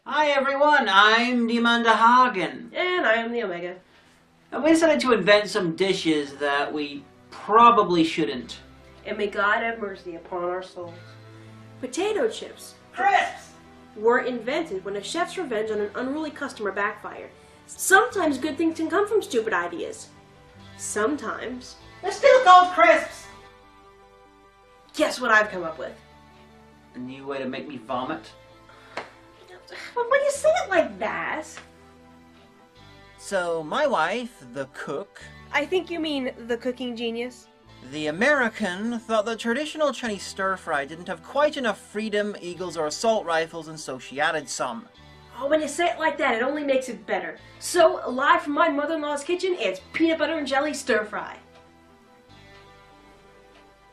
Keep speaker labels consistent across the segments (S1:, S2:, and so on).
S1: Hi everyone, I'm Demanda Hagen.
S2: And I am the Omega.
S1: And we decided to invent some dishes that we probably shouldn't.
S2: And may God have mercy upon our souls. Potato chips
S1: Crisps!
S2: were invented when a chef's revenge on an unruly customer backfired. Sometimes good things can come from stupid ideas. Sometimes.
S1: They're still called crisps!
S2: Guess what I've come up with?
S1: A new way to make me vomit?
S2: Well, when you say it like that...
S1: So, my wife, the cook,
S2: I think you mean the cooking genius.
S1: the American, thought that traditional Chinese stir-fry didn't have quite enough freedom, eagles, or assault rifles, and so she added some.
S2: Oh, when you say it like that, it only makes it better. So, live from my mother-in-law's kitchen, it's peanut butter and jelly stir-fry.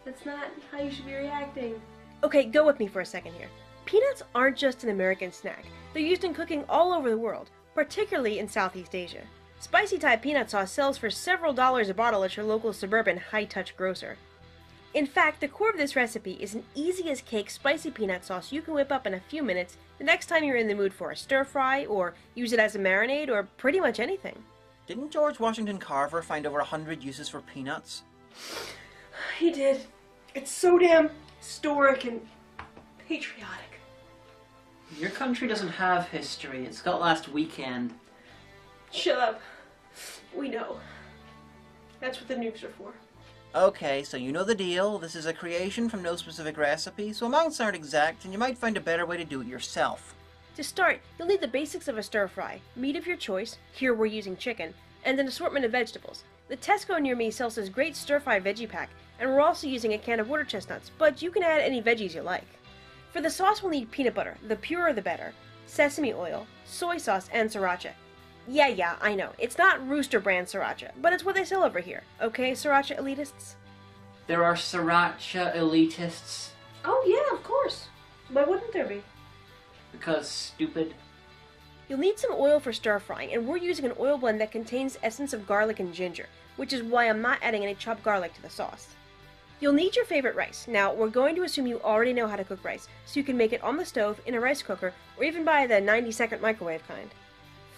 S2: That's not how you should be reacting. Okay, go with me for a second here. Peanuts aren't just an American snack. They're used in cooking all over the world, particularly in Southeast Asia. Spicy Thai peanut sauce sells for several dollars a bottle at your local suburban high-touch grocer. In fact, the core of this recipe is an easy-as-cake spicy peanut sauce you can whip up in a few minutes the next time you're in the mood for a stir-fry, or use it as a marinade, or pretty much anything.
S1: Didn't George Washington Carver find over 100 uses for peanuts?
S2: He did. It's so damn historic and patriotic.
S1: Your country doesn't have history. It's got last weekend.
S2: Shut up. We know. That's what the nukes are for.
S1: Okay, so you know the deal. This is a creation from no specific recipe, so amounts aren't exact, and you might find a better way to do it yourself.
S2: To start, you'll need the basics of a stir-fry, meat of your choice, here we're using chicken, and an assortment of vegetables. The Tesco near me sells this great stir-fry veggie pack, and we're also using a can of water chestnuts, but you can add any veggies you like. For the sauce, we'll need peanut butter, the purer the better, sesame oil, soy sauce, and sriracha. Yeah, I know. It's not Rooster brand sriracha, but it's what they sell over here. Okay, sriracha elitists?
S1: There are sriracha elitists.
S2: Oh yeah, of course. Why wouldn't there be?
S1: Because stupid.
S2: You'll need some oil for stir-frying, and we're using an oil blend that contains essence of garlic and ginger, which is why I'm not adding any chopped garlic to the sauce. You'll need your favorite rice. Now, we're going to assume you already know how to cook rice, so you can make it on the stove, in a rice cooker, or even buy the 90-second microwave kind.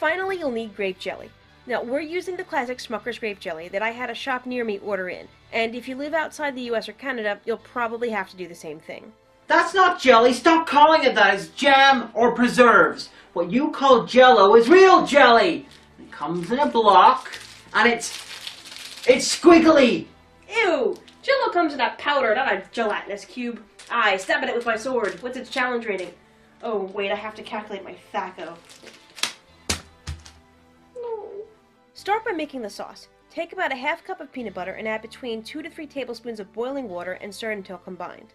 S2: Finally, you'll need grape jelly. Now, we're using the classic Smucker's grape jelly that I had a shop near me order in, and if you live outside the US or Canada, you'll probably have to do the same thing.
S1: That's not jelly. Stop calling it that. It's jam or preserves. What you call Jello is real jelly. It comes in a block, and it's squiggly.
S2: Ew! Jello comes in a powder, not a gelatinous cube. I stab at it with my sword. What's its challenge rating? Oh, wait, I have to calculate my THACO. No. Start by making the sauce. Take about a half cup of peanut butter and add between 2 to 3 tablespoons of boiling water and stir until combined.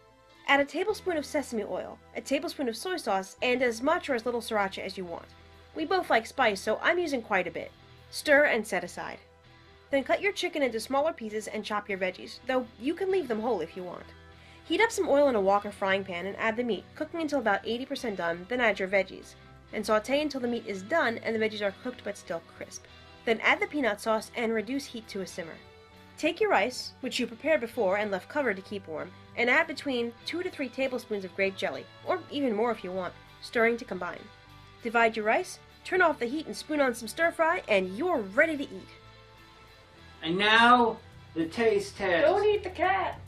S2: Add a tablespoon of sesame oil, a tablespoon of soy sauce, and as much or as little sriracha as you want. We both like spice, so I'm using quite a bit. Stir and set aside. Then cut your chicken into smaller pieces and chop your veggies, though you can leave them whole if you want. Heat up some oil in a wok or frying pan and add the meat, cooking until about 80% done, then add your veggies. And saute until the meat is done and the veggies are cooked but still crisp. Then add the peanut sauce and reduce heat to a simmer. Take your rice, which you prepared before and left covered to keep warm, and add between 2 to 3 tablespoons of grape jelly, or even more if you want, stirring to combine. Divide your rice, turn off the heat and spoon on some stir-fry, and you're ready to eat.
S1: And now, the taste test.
S2: Don't eat the cat!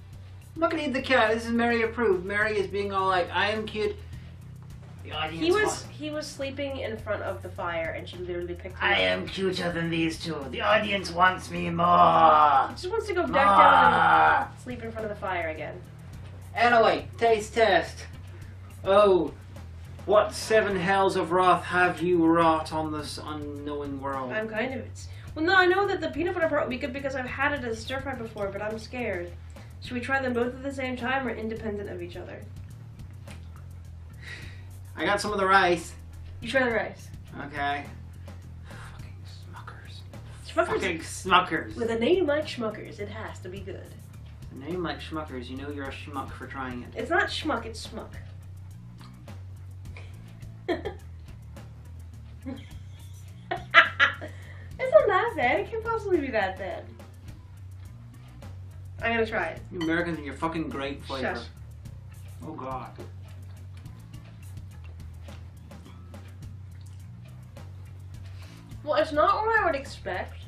S1: I'm not gonna eat the cat. This is Mary approved. Mary is being all like, I am cute. The audience
S2: He was sleeping in front of the fire, and she literally picked him
S1: I
S2: up.
S1: am cuter than these two. The audience wants me more.
S2: He just wants to go back down and sleep in front of the fire again.
S1: Anyway, taste test. Oh, what 7 hells of wrath have you wrought on this unknowing world?
S2: I'm kind of... Well, no, I know that the peanut butter part would be good because I've had it as stir-fry before, but I'm scared. Should we try them both at the same time or independent of each other?
S1: I got some of the rice.
S2: You try the rice.
S1: Okay. Fucking Smuckers.
S2: Schmuckers.
S1: Fucking Smuckers.
S2: With a name like Schmuckers, it has to be good.
S1: A name like Schmuckers, you know you're a schmuck for trying it.
S2: It's not schmuck, it's schmuck. It's not that bad. It can't possibly be that bad. I'm gonna try it.
S1: You Americans and your fucking grape flavor.
S2: Shush.
S1: Oh god.
S2: Well, it's not what I would expect,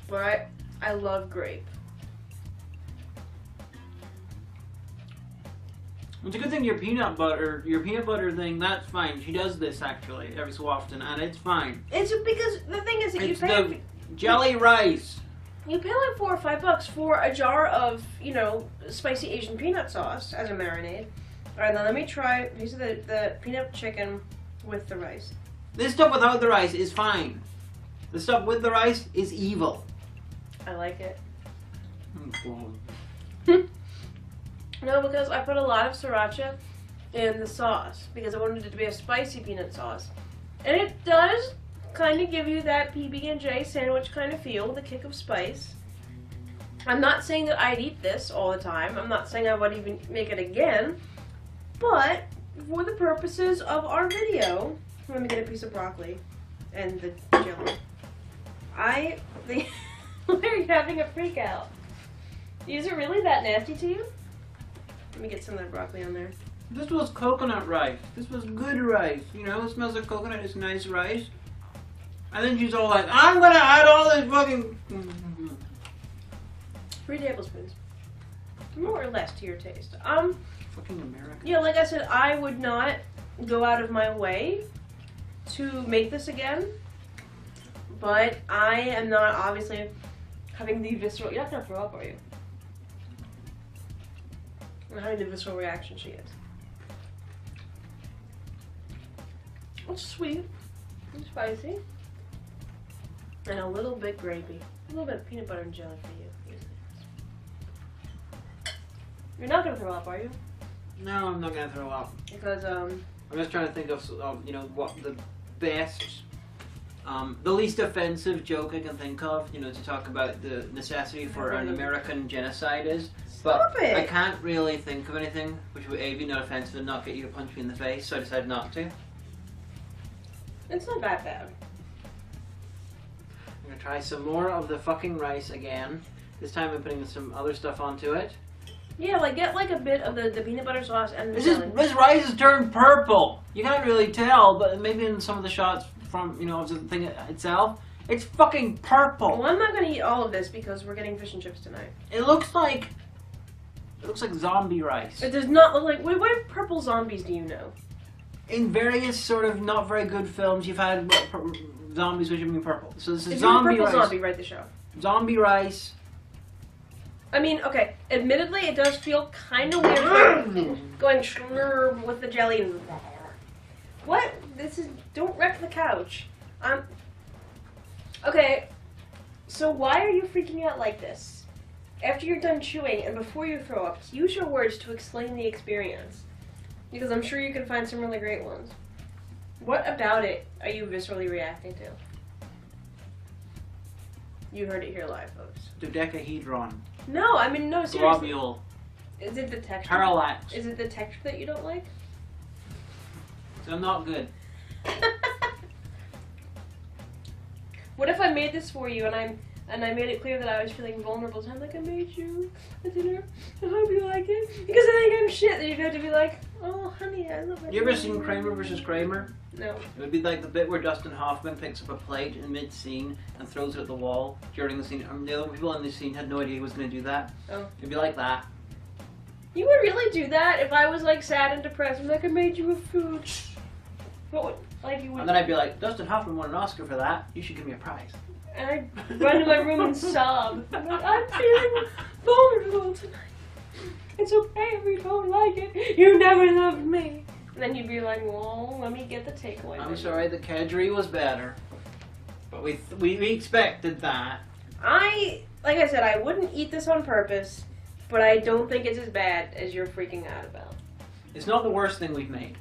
S2: but I love grape.
S1: It's a good thing your peanut butter thing, that's fine. She does this actually every so often, and it's fine.
S2: It's because the thing is that
S1: It's the jelly rice.
S2: You pay like $4 or $5 for a jar of, spicy Asian peanut sauce as a marinade. Alright, now let me try these are the peanut chicken with the rice.
S1: This stuff without the rice is fine. The stuff with the rice is evil.
S2: I like it.
S1: Oh,
S2: No, because I put a lot of sriracha in the sauce because I wanted it to be a spicy peanut sauce. And it does kind of give you that PB&J sandwich kind of feel, the kick of spice. I'm not saying that I'd eat this all the time. I'm not saying I would even make it again. But for the purposes of our video, let me get a piece of broccoli and the jelly. I think why are you having a freak out? Is it really that nasty to you? Let me get some of that broccoli on there.
S1: This was coconut rice. This was good rice. It smells like coconut. It's nice rice. And then she's all like, I'm gonna add all this fucking...
S2: 3 tablespoons. More or less to your taste.
S1: Fucking American.
S2: Yeah, like I said, I would not go out of my way to make this again. But I am not obviously having the visceral... You're not gonna throw up, are you? I'm having the visceral reaction she gets. It's sweet. And spicy. And a little bit grapey. A little bit of peanut butter and jelly for you. You're not gonna throw up, are you?
S1: No, I'm not gonna throw up.
S2: Because,
S1: I'm just trying to think of what the best, the least offensive joke I can think of, to talk about the necessity for an American genocide is.
S2: Stop
S1: But
S2: it!
S1: I can't really think of anything which would A, be not offensive and not get you to punch me in the face, so I decided not to.
S2: It's not that bad.
S1: I'm gonna try some more of the fucking rice again. This time I'm putting some other stuff onto it.
S2: Yeah, like get like a bit of the peanut butter sauce and the
S1: This rice has turned purple. You can't really tell, but maybe in some of the shots from of the thing itself, it's fucking purple.
S2: Well, I'm not gonna eat all of this because we're getting fish and chips tonight.
S1: It looks like zombie rice.
S2: It does not look like. What purple zombies do you know?
S1: In various sort of not very good films, you've had zombies which have been purple. So this is
S2: If
S1: zombie
S2: you're a purple
S1: rice.
S2: zombie, write the show.
S1: Zombie rice.
S2: I mean, okay. Admittedly, it does feel kind of weird going schlurb with the jelly. And what? This is. Don't wreck the couch. Okay. So why are you freaking out like this? After you're done chewing and before you throw up, use your words to explain the experience. Because I'm sure you can find some really great ones. What about it are you viscerally reacting to? You heard it here live, folks.
S1: Dodecahedron.
S2: No, I mean, no, seriously.
S1: Globule.
S2: Is it the texture?
S1: Parallax.
S2: Is it the texture that you don't like?
S1: So not good.
S2: What if I made this for you and I made it clear that I was feeling vulnerable? So I'm like, I made you a dinner. I hope you like it. Because I think I'm shit. Then you'd have to be like, oh, honey, I love it.
S1: You ever seen Kramer versus Kramer?
S2: No.
S1: It would be like the bit where Dustin Hoffman picks up a plate in mid-scene and throws it at the wall during the scene. The other people in the scene had no idea he was going to do that.
S2: Oh.
S1: It'd be like that.
S2: You would really do that if I was like sad and depressed? I'm like, I made you a food. What would, like you would?
S1: And then I'd be like, Dustin Hoffman won an Oscar for that. You should give me a prize.
S2: And I'd run to my room and sob. I'm like, I'm feeling vulnerable tonight. It's okay if we don't like it. You never loved me. And then you'd be like, well, let me get the takeaway.
S1: I'm sorry, the kedgeree was better. But we expected that.
S2: Like I said, I wouldn't eat this on purpose, but I don't think it's as bad as you're freaking out about.
S1: It's not the worst thing we've made.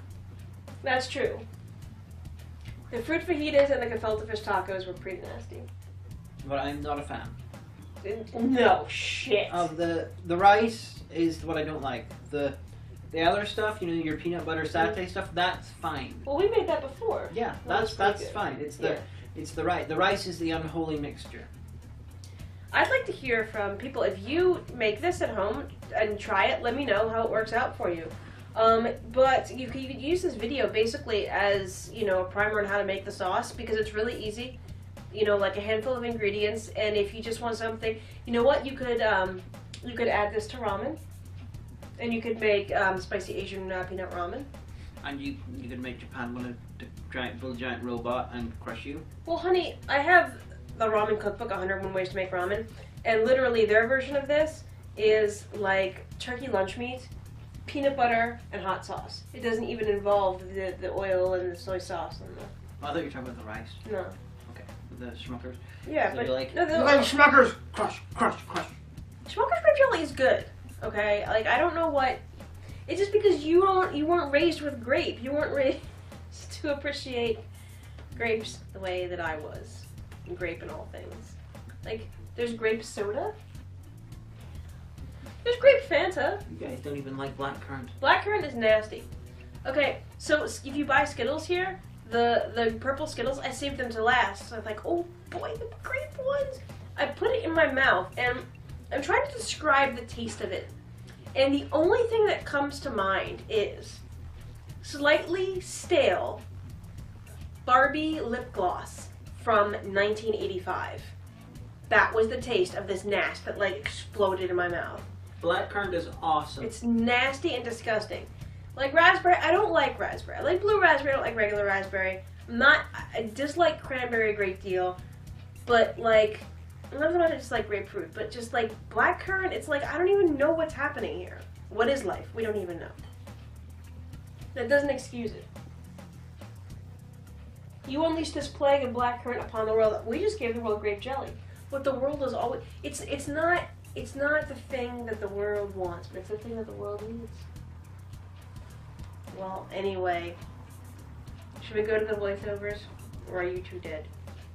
S2: That's true. The fruit fajitas and the gefilte fish tacos were pretty nasty.
S1: But I'm not a fan.
S2: No shit.
S1: Of the rice is what I don't like. The other stuff, your peanut butter satay stuff, that's fine.
S2: Well, we made that before.
S1: Yeah, that's fine. It's the rice. The rice is the unholy mixture.
S2: I'd like to hear from people. If you make this at home and try it, let me know how it works out for you. But you could use this video basically as, a primer on how to make the sauce because it's really easy. you know, like a handful of ingredients, and if you just want something, you know what, you could add this to ramen, and you could make spicy Asian peanut ramen.
S1: And you could make Japan want to build a giant robot and crush you.
S2: Well, honey, I have the ramen cookbook, 101 Ways to Make Ramen, and literally their version of this is like turkey lunch meat, peanut butter, and hot sauce. It doesn't even involve the oil and the soy sauce and the...
S1: Oh, I thought you were talking about the rice.
S2: No.
S1: Okay, the Schmuckers.
S2: Yeah,
S1: So
S2: but...
S1: you're like,
S2: no,
S1: you like Schmuckers! Crush, crush, crush.
S2: Schmucker's grape jelly is good, okay? Like, I don't know what... It's just because you weren't raised with grape. You weren't raised to appreciate grapes the way that I was. And grape and all things. Like, there's grape soda. There's grape Fanta.
S1: You guys don't even like blackcurrant.
S2: Blackcurrant is nasty. Okay, so if you buy Skittles here, the purple Skittles, I saved them to last. So I'm like, oh boy, the grape ones. I put it in my mouth, and I'm trying to describe the taste of it. And the only thing that comes to mind is slightly stale Barbie lip gloss from 1985. That was the taste of this nast that like exploded in my mouth.
S1: Blackcurrant is awesome.
S2: It's nasty and disgusting. Like raspberry, I don't like raspberry. I like blue raspberry, I don't like regular raspberry. I dislike cranberry a great deal, but like, I'm not about to just like grapefruit, but just like blackcurrant, it's like, I don't even know what's happening here. What is life? We don't even know. That doesn't excuse it. You unleashed this plague of blackcurrant upon the world. We just gave the world grape jelly. What the world is always, it's not the thing that the world wants, but it's the thing that the world needs. Well, anyway, should we go to the voiceovers, or are you two dead?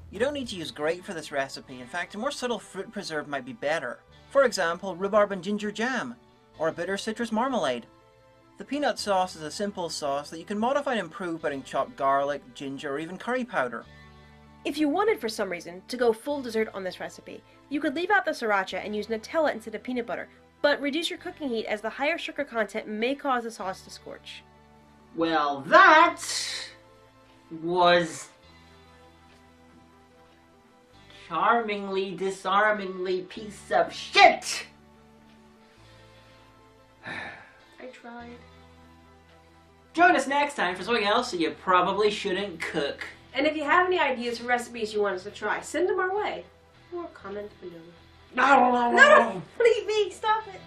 S3: You don't need to use grape for this recipe. In fact, a more subtle fruit preserve might be better. For example, rhubarb and ginger jam, or a bitter citrus marmalade. The peanut sauce is a simple sauce that you can modify and improve by adding chopped garlic, ginger, or even curry powder.
S2: If you wanted, for some reason, to go full dessert on this recipe, you could leave out the sriracha and use Nutella instead of peanut butter, but reduce your cooking heat as the higher sugar content may cause the sauce to scorch.
S1: Well, that was charmingly, disarmingly piece of shit!
S2: I tried.
S1: Join us next time for something else that you probably shouldn't cook.
S2: And if you have any ideas for recipes you want us to try, send them our way. Or comment below.
S1: No!
S2: No! Leave me! Stop it!